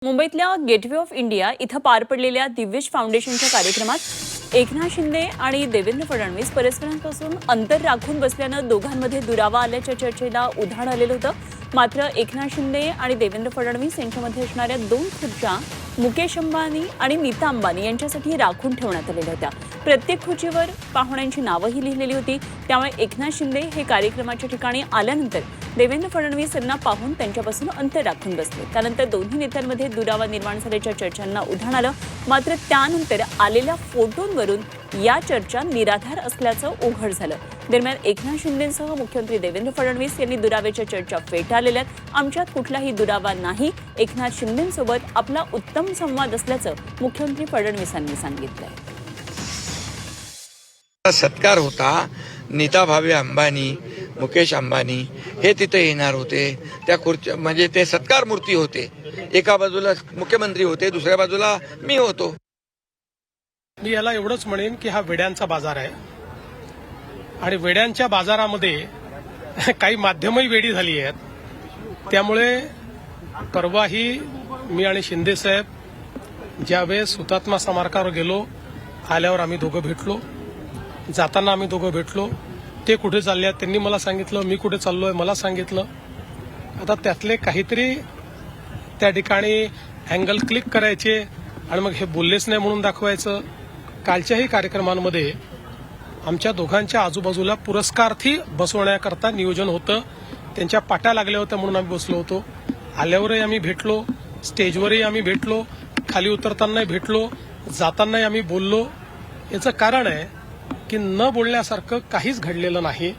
मुंबईतल्या gateway of India इथं पार पडलेल्या दिव्यश फाउंडेशनच्या कार्यक्रमात एकनाथ शिंदे आणि देवेंद्र फडणवीस परस्परांपासून अंतर राखून बसल्यानं दोघांमध्ये दुरावा आल्याच्या चर्चेला उधाण आलेलं होतं. मात्र एकनाथ शिंदे आणि देवेंद्र फडणवीस यांच्यामध्ये असणाऱ्या 2 खुर्च्या मुकेश अंबानी आणि नीता अंबानी यांच्यासाठी राखून ठेवण्यात आलेल्या होत्या. प्रत्येक खुर्चीवर पाहुण्यांची नावंही लिहिलेली होती. त्यामुळे एकनाथ शिंदे हे कार्यक्रमाच्या ठिकाणी आल्यानंतर देवेंद्र फडणवीस यांना पाहून त्यांच्यापासून अंतर राखून बसले. त्यानंतर दोन्ही नेत्यांमध्ये दुरावा निर्माण झाल्याच्या चर्चांना उधाण आलं. मात्र त्यानंतर आलेल्या फोटोंवरून या चर्चा निराधार असल्याचं उघड झालं. दरम्यान एकनाथ शिंदेंसह मुख्यमंत्री देवेंद्र फडणवीस यांनी दुराव्याच्या चर्चा फेटाळलेल्या आहेत. आमच्यात कुठलाही दुरावा नाही. एकनाथ शिंदेंसोबत आपला उत्तम संवाद असल्याचं मुख्यमंत्री फडणवीसांनी सांगितलंय. सत्कार होता. नीता भावे अंबानी, मुकेश अंबानी हे तिथे येणार होते. त्या खुर्च्या म्हणजे ते सत्कार मूर्ती होते. एका बाजूला मुख्यमंत्री होते, दुसऱ्या बाजूला मी होतो. मी याला एवढंच म्हणेन की हा वेड्यांचा बाजार आहे आणि वेड्यांच्या बाजारामध्ये काही माध्यमही वेडी झाली आहेत. त्यामुळे परवाही मी आणि शिंदे साहेब ज्यावेळेस हुतात्मा स्मारकावर गेलो, आल्यावर आम्ही दोघं भेटलो, जाताना आम्ही दोघं भेटलो. ते कुठे चालले आहेत त्यांनी मला सांगितलं, मी कुठे चाललोय मला सांगितलं. आता त्यातले काहीतरी त्या ठिकाणी अँगल क्लिक करायचे आणि मग हे बोललेच नाही म्हणून दाखवायचं. कालच्याही कार्यक्रमांमध्ये आमच्या दोघांच्या आजूबाजूला पुरस्कार्थी बसवण्याकरता नियोजन होतं. त्यांच्या पाट्या लागल्या होत्या म्हणून आम्ही बसलो होतो. आल्यावरही आम्ही भेटलो, स्टेजवरही आम्ही भेटलो, खाली उतरतानाही भेटलो, जातानाही आम्ही बोललो. याचं कारण आहे की न बोलण्यासारखं काहीच घडलेलं नाही.